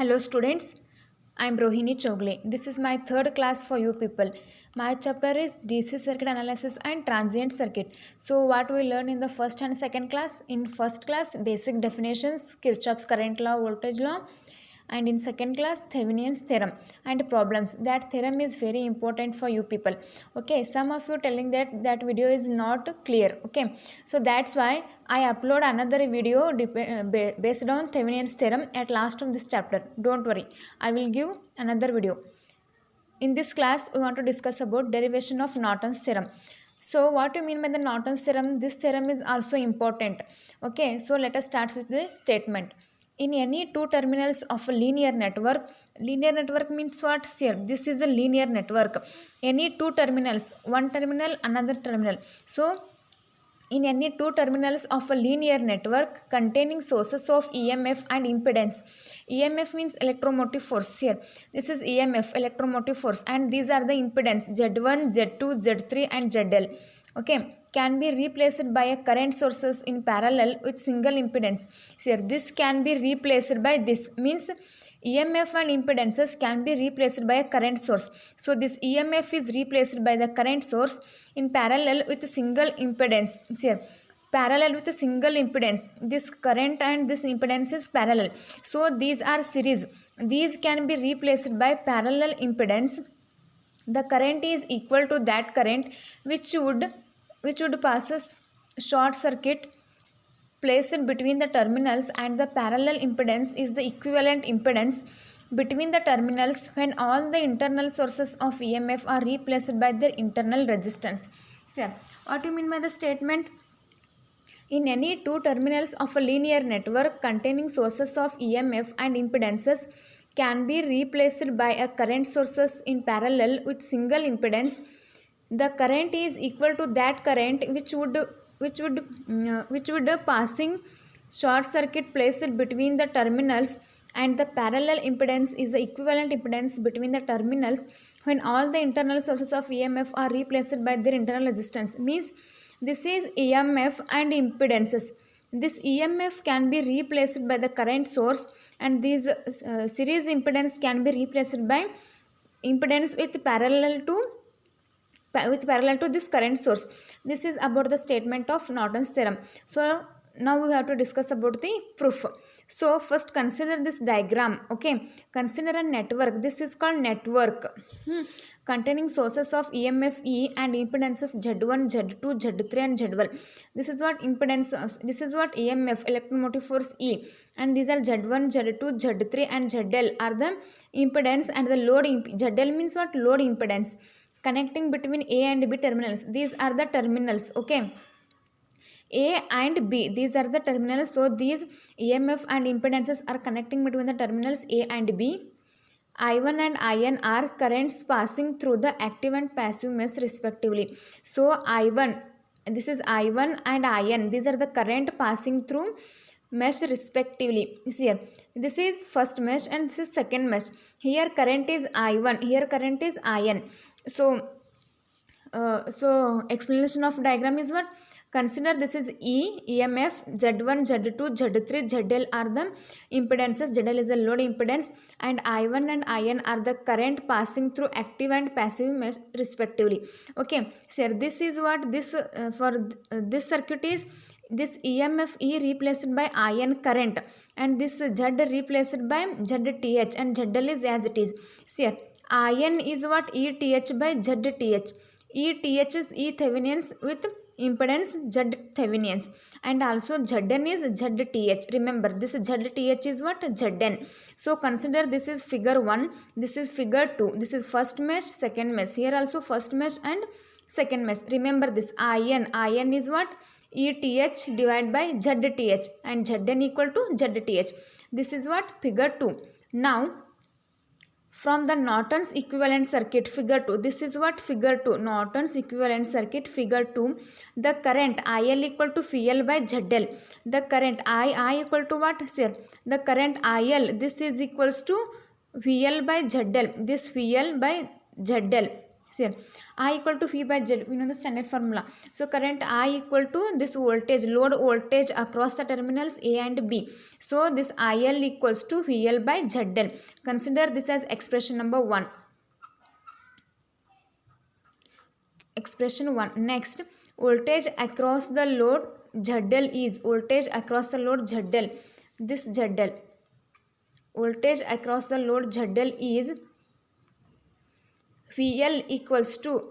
Hello students, I am Rohini Chogle. This is my third class for you people. My chapter is DC circuit analysis and transient circuit. So what we learn in the first and second class? In first class, basic definitions, Kirchhoff's current law, voltage law, and in second class, Thevenin's theorem and problems. That theorem is very important for you people. Okay, some of you telling that video is not clear. Okay, so that's why I upload another video based on Thevenin's theorem at last of this chapter. Don't worry, I will give another video. In this class, we want to discuss about derivation of Norton's theorem. So what do you mean by the Norton's theorem? This theorem is also important. Okay, so let us start with the statement. In any two terminals of a linear network means what? Here, this is a linear network. Any two terminals, one terminal, another terminal. So in any two terminals of a linear network containing sources of EMF and impedance. EMF means electromotive force here. This is EMF, electromotive force, and these are the impedance Z1, Z2, Z3 and ZL. Okay, can be replaced by a current sources in parallel with single impedance. Here, this can be replaced by this, means EMF and impedances can be replaced by a current source. So this EMF is replaced by the current source in parallel with a single impedance. Here, parallel with a single impedance. This current and this impedance is parallel. So these are series. These can be replaced by parallel impedance. The current is equal to that current which would passes short circuit placed between the terminals, and the parallel impedance is the equivalent impedance between the terminals when all the internal sources of EMF are replaced by their internal resistance. So, what do you mean by the statement? In any two terminals of a linear network containing sources of EMF and impedances can be replaced by a current sources in parallel with single impedance. The current is equal to that current which would passing short circuit placed between the terminals, and the parallel impedance is the equivalent impedance between the terminals when all the internal sources of EMF are replaced by their internal resistance. Means this is EMF and impedances. This EMF can be replaced by the current source, and these series impedance can be replaced by impedance with parallel to this current source. This is about the statement of Norton's theorem. So now we have to discuss about the proof. So first consider this diagram. Okay, consider a network. This is called network containing sources of EMF E and impedances Z1, Z2, Z3 and ZL. This is what impedance, this is what EMF, electromotive force E, and these are Z1, Z2, Z3 and ZL are the impedance, and the load ZL means what? Load impedance connecting between A and B terminals. These are the terminals. Okay, A and B, these are the terminals. So these EMF and impedances are connecting between the terminals A and B. I1 and IN are currents passing through the active and passive mesh respectively. So I1, this is I1 and IN, these are the current passing through mesh respectively. See here, this is first mesh and this is second mesh. Here current is I1, here current is IN. So explanation of diagram is what? Consider this is EMF, Z1, Z2, Z3, ZL are the impedances. ZL is a load impedance, and I1 and IN are the current passing through active and passive mesh respectively. Okay, so this is what this for this circuit is. This EMF E replaced by IN current, and this Z replaced by ZTH, and ZL is as it is. See here, IN is what? ETH by ZTH. ETH is E Thevenins with impedance Z Thevenins, and also Zn is ZTH. Remember, this ZTH is what? Zn. So consider this is figure 1, this is figure 2, this is first mesh, second mesh. Here also first mesh and second mesh. Remember this IN is what? ETH divided by ZTH, and Zn equal to ZTH. This is what? Figure 2. Now from the Norton's equivalent circuit figure 2, this is what? Figure 2, Norton's equivalent circuit figure 2, the current IL equal to VL by ZL. The current I equal to what? Sir, the current IL, this is equals to VL by ZL, this VL by ZL. here I equal to V by Z, we know the standard formula. So current I equal to this voltage, load voltage across the terminals A and B. So this IL equals to VL by ZL. Consider this as expression number 1. Expression 1. Next, voltage across the load ZL is, voltage across the load ZL, this ZL, voltage across the load ZL is VL equals to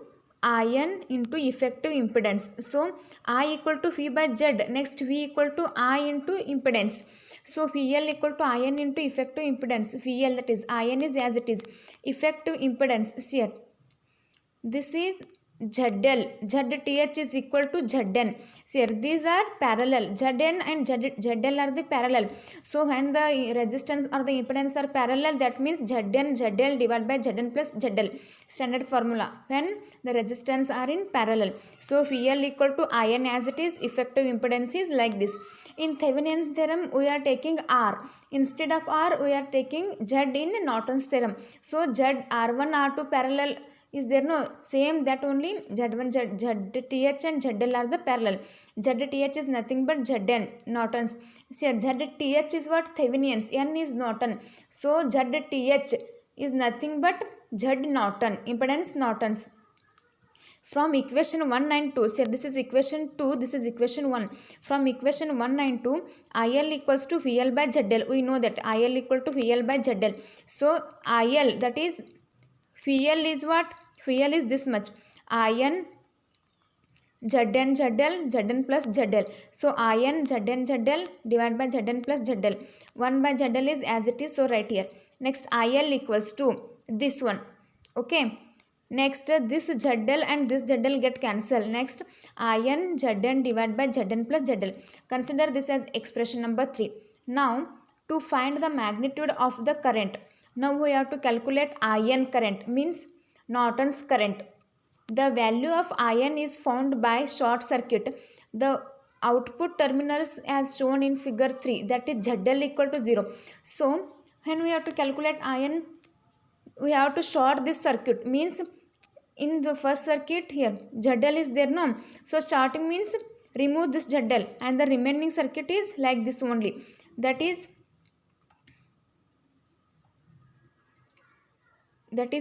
IN into effective impedance. So I equal to V by Z. Next V equal to I into impedance. So VL equal to IN into effective impedance. VL, that is IN is as it is. Effective impedance here. This is ZL. ZTH is equal to ZN. So here these are parallel. ZN and ZL are the parallel. So when the resistance or the impedance are parallel, that means ZN ZL divided by ZN plus ZL. Standard formula when the resistance are in parallel. So VL equal to IN as it is. Effective impedance is like this. In Thevenin's theorem, we are taking R. Instead of R, we are taking Z in Norton's theorem. So Z R1 R2 parallel is there, no, same, that only Z1 ZTH and ZL are the parallel. ZTH is nothing but ZN, Norton's. So ZTH is what? Thevenin's. N is Norton. So ZTH is nothing but Z Norton, impedance Norton's. From equation 1 and 2, so this is equation 2, this is equation 1. From equation 1 and 2, IL equals to VL by ZL. We know that IL equal to VL by ZL. So IL, that is VL is what? VL is this much. IN ZN ZL, ZN plus ZL. So IN ZN ZL divided by ZN plus ZL. 1 by ZL is as it is, so right here. Next IL equals to this one. Okay. Next this ZL and this ZL get cancelled. Next IN ZN divided by ZN plus ZL. Consider this as expression number 3. Now to find the magnitude of the current, now we have to calculate IN current, means Norton's current. The value of IN is found by short circuit. The output terminals as shown in figure 3, that is ZL equal to 0. So when we have to calculate IN, we have to short this circuit, means in the first circuit here ZL is there, no. So shorting means remove this ZL and the remaining circuit is like this only. That is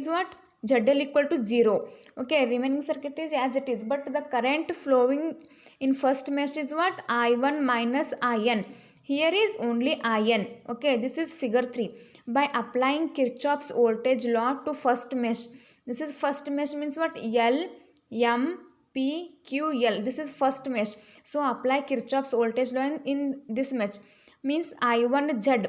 what? ZL equal to 0. Okay, remaining circuit is as it is, but the current flowing in first mesh is what? I1 minus IN. Here is only IN. Okay, this is figure 3. By applying Kirchhoff's voltage law to first mesh, this is first mesh means what? L, M, P, Q, L. This is first mesh. So apply Kirchhoff's voltage law in this mesh. Means I1 Z.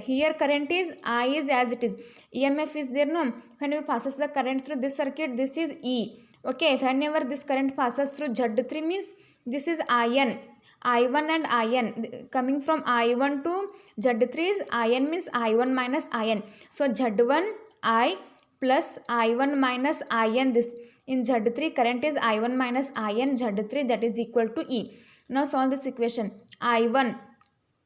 Here current is I is as it is. EMF is there, no. When we passes the current through this circuit, this is E. Okay, whenever this current passes through Z3 means this is IN. I1 and IN. Coming from I1 to Z3 is IN, means I1 minus IN. So Z1 I plus I1 minus IN. This in Z3 current is I1 minus IN Z3, that is equal to E. Now solve this equation. I1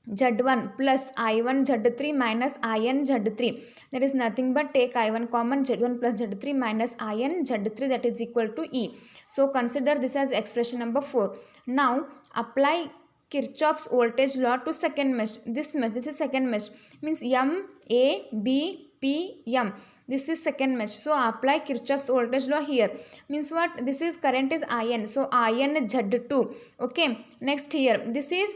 Z1 plus I1 Z3 minus IN Z3, that is nothing but take I1 common, Z1 plus Z3 minus IN Z3, that is equal to E. So consider this as expression number 4. Now apply Kirchhoff's voltage law to second mesh. This is second mesh, means M, A, B, P, M. This is second mesh. So apply Kirchhoff's voltage law here. Means what? This is current is IN. So IN Z2. Okay. Next here. This is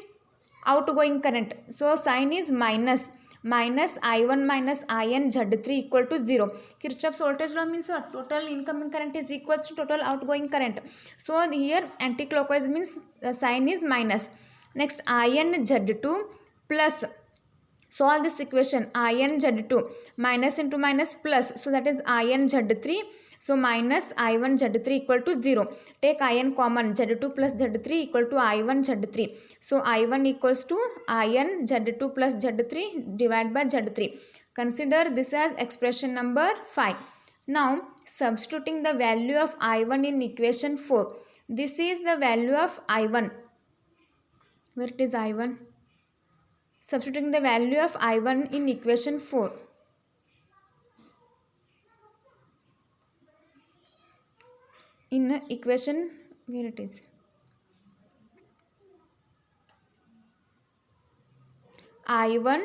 outgoing current. So sign is minus. Minus I1 minus IN Z3 equal to 0. Kirchhoff's voltage law means what? Total incoming current is equals to total outgoing current. So here anti-clockwise means the sign is minus. Next IN Z2 plus, solve this equation, IN Z2 minus into minus plus, so that is IN Z3. So minus I1 Z3 equal to 0. Take IN common, Z2 plus Z3 equal to I1 Z3. So I1 equals to IN Z2 plus Z3 divided by Z3. Consider this as expression number 5. Now substituting the value of I1 in equation 4. This is the value of I1. Where it is I1? Substituting the value of I1 in equation 4. in equation where it is I1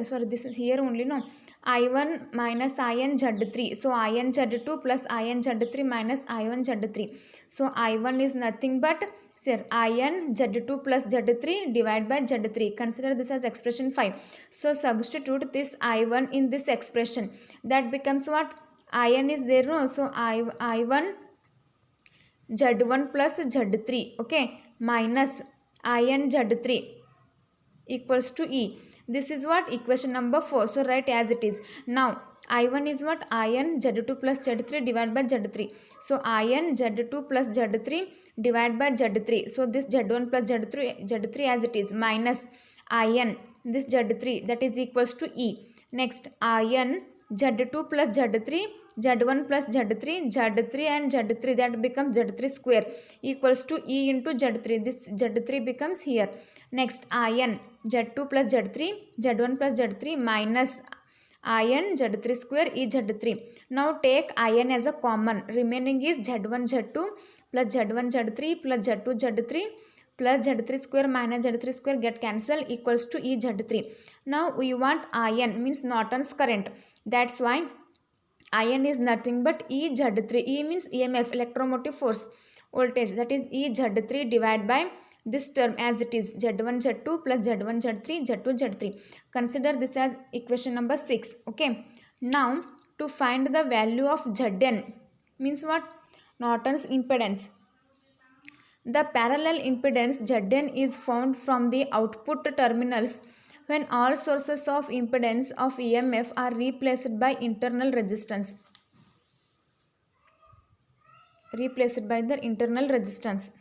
sorry, this is here only, no, I1 minus In Z3, so In Z2 plus In Z3 minus I1 Z3, so I1 is nothing but, sir, In Z2 plus Z3 divided by Z3, consider this as expression 5, so substitute this I1 in this expression, that becomes what, In is there, no, so I1 Z1 plus Z3, okay, minus In Z3 equals to E. This is what, equation number 4. So write as it is. Now I1 is what, In Z2 plus Z3 divided by Z3. So In Z2 plus Z3 divided by Z3. So this Z1 plus Z3 as it is, minus In this Z3, that is equals to E. Next In Z2 plus Z3, Z1 plus Z3, Z3 and Z3, that becomes Z3 square equals to E into Z3. This Z3 becomes here. Next In Z2 plus Z3, Z1 plus Z3 minus In Z3 square is Z3. Now take In as a common. Remaining is Z1 Z2 plus Z1 Z3 plus Z2 Z3 plus Z3 square minus Z3 square get cancelled equals to E Z3. Now we want In means Norton's current. That's why In is nothing but E Z3. E means EMF, electromotive force, voltage, that is E Z3 divided by this term as it is, Z1 Z2 plus Z1 Z3 Z2 Z3. Consider this as equation number 6. Okay. Now to find the value of Zn means what? Norton's impedance. The parallel impedance Zn is found from the output terminals when all sources of impedance of EMF are replaced by internal resistance. Replaced by the internal resistance.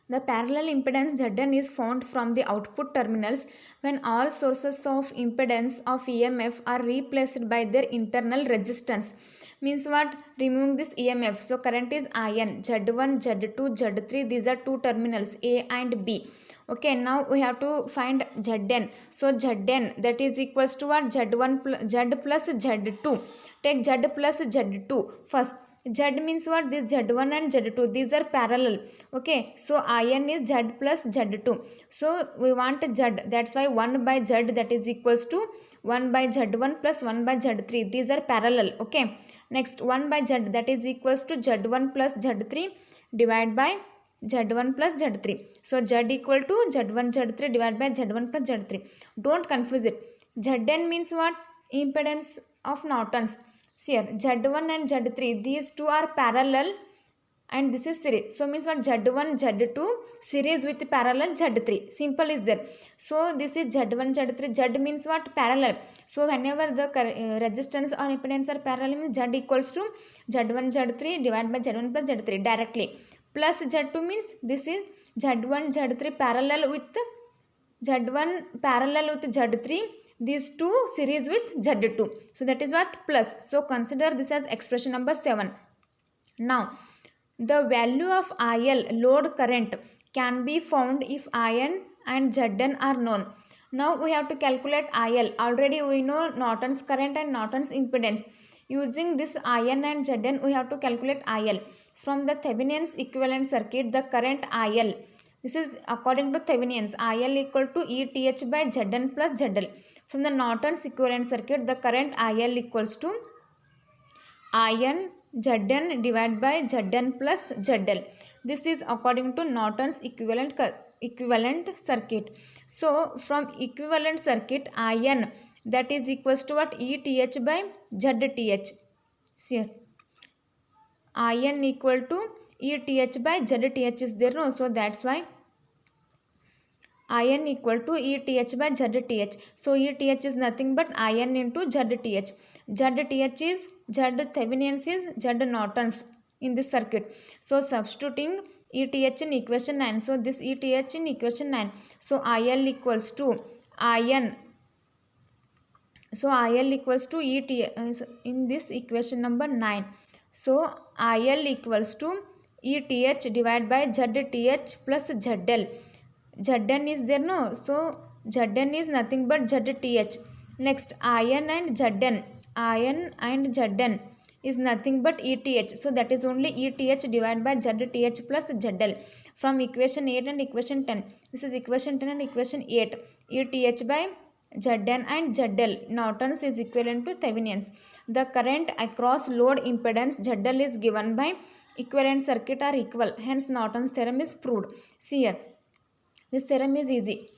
The parallel impedance Zn is found from the output terminals when all sources of impedance of EMF are replaced by their internal resistance. Means what? Removing this EMF. So current is In, Z1, Z2, Z3. These are two terminals, A and B. Okay, now we have to find Zn. So Zn, that is equals to what? Z1 Z plus Z2. Take Z plus Z2 first. Z means what? This Z1 and Z2, these are parallel. Okay, so In is Z plus Z2. So we want Z, that's why 1 by Z, that is equals to 1 by Z1 plus 1 by Z3. These are parallel. Okay, next 1 by Z, that is equals to Z1 plus Z3 divided by Z1 plus Z3. So Z equal to Z1 Z3 divided by Z1 plus Z3. Don't confuse it. Zn means what? Impedance of Norton's. See here, Z1 and Z3, these two are parallel and this is series. So means what? Z1, Z2 series with parallel Z3. Simple is there. So this is Z1, Z3. Z means what? Parallel. So whenever the resistance or impedance are parallel, means Z equals to Z1, Z3 divided by Z1 plus Z3 directly. Plus Z2 means this is Z1, Z3 parallel with Z3, these two series with Z2. So that is what? Plus. So consider this as expression number 7. Now the value of IL, load current, can be found if In and Zn are known. Now we have to calculate IL. Already we know Norton's current and Norton's impedance. Using this In and Zn, we have to calculate IL. From the Thevenin's equivalent circuit, the current IL, this is according to Thevenin's, IL equal to ETH by Zn plus ZL. From the Norton's equivalent circuit, the current IL equals to In Zn divided by Zn plus ZL. This is according to Norton's equivalent circuit. So from equivalent circuit, In, that is equals to what? ETH by ZTH. See here. In equal to ETH by ZTH is there, no? So that's why In equal to ETH by ZTH. So ETH is nothing but In into ZTH. ZTH is Z Thevenin's is Z Norton's in this circuit. So substituting ETH in equation 9. So this ETH in equation 9. So IL equals to In. So IL equals to ETH in this equation number 9. So IL equals to ETH divided by ZTH plus ZL. Zn is there, no? So Zn is nothing but ZTH. Next, iron and Zn. Iron and Zn is nothing but ETH. So that is only ETH divided by ZTH plus ZL from equation 8 and equation 10. This is equation 10 and equation 8. ETH by Zn and ZL. Norton's is equivalent to Thevenin's. The current across load impedance ZL is given by equivalent circuit are equal. Hence Norton's theorem is proved. See here. This theorem is easy.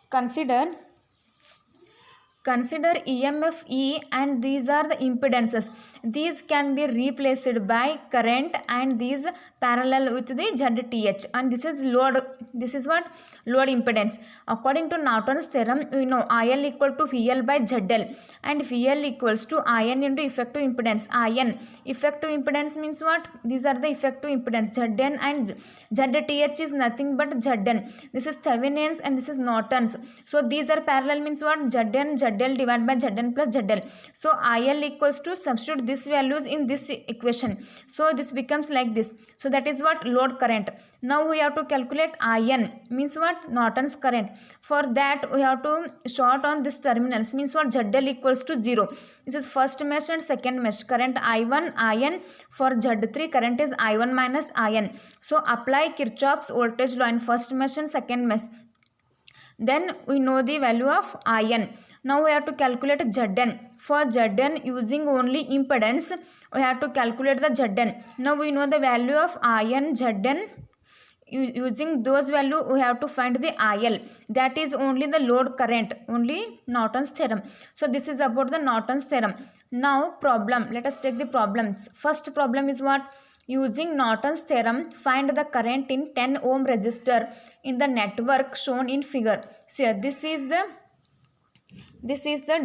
Consider EMF E and these are the impedances. These can be replaced by current and these parallel with the ZTH, and this is load. This is what? Load impedance. According to Norton's theorem, we know IL equal to VL by ZL and VL equals to IN into effective impedance. IN effective impedance means what? These are the effective impedance. Zn and ZTH is nothing but Zn. This is Thevenin's and this is Norton's. So these are parallel means what? Zn ZL divided by Zn plus ZL. So IL equals to, substitute these values in this equation. So this becomes like this. So that is what? Load current. Now we have to calculate IN means what? Norton's current. For that we have to short on this terminals means what? ZL equals to 0. This is first mesh and second mesh. Current I1 IN. For Z3 current is I1 minus IN. So apply Kirchhoff's voltage law in first mesh and second mesh. Then we know the value of IN. Now we have to calculate Zn. For Zn using only impedance, we have to calculate the Zn. Now we know the value of IN, Zn. Using those value, we have to find the IL. That is only the load current, only Norton's theorem. So this is about the Norton's theorem. Now problem. Let us take the problems. First problem is what? Using Norton's theorem, find the current in 10 ohm resistor in the network shown in figure. See, this is the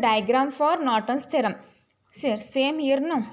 diagram for Norton's theorem. See, same here, no?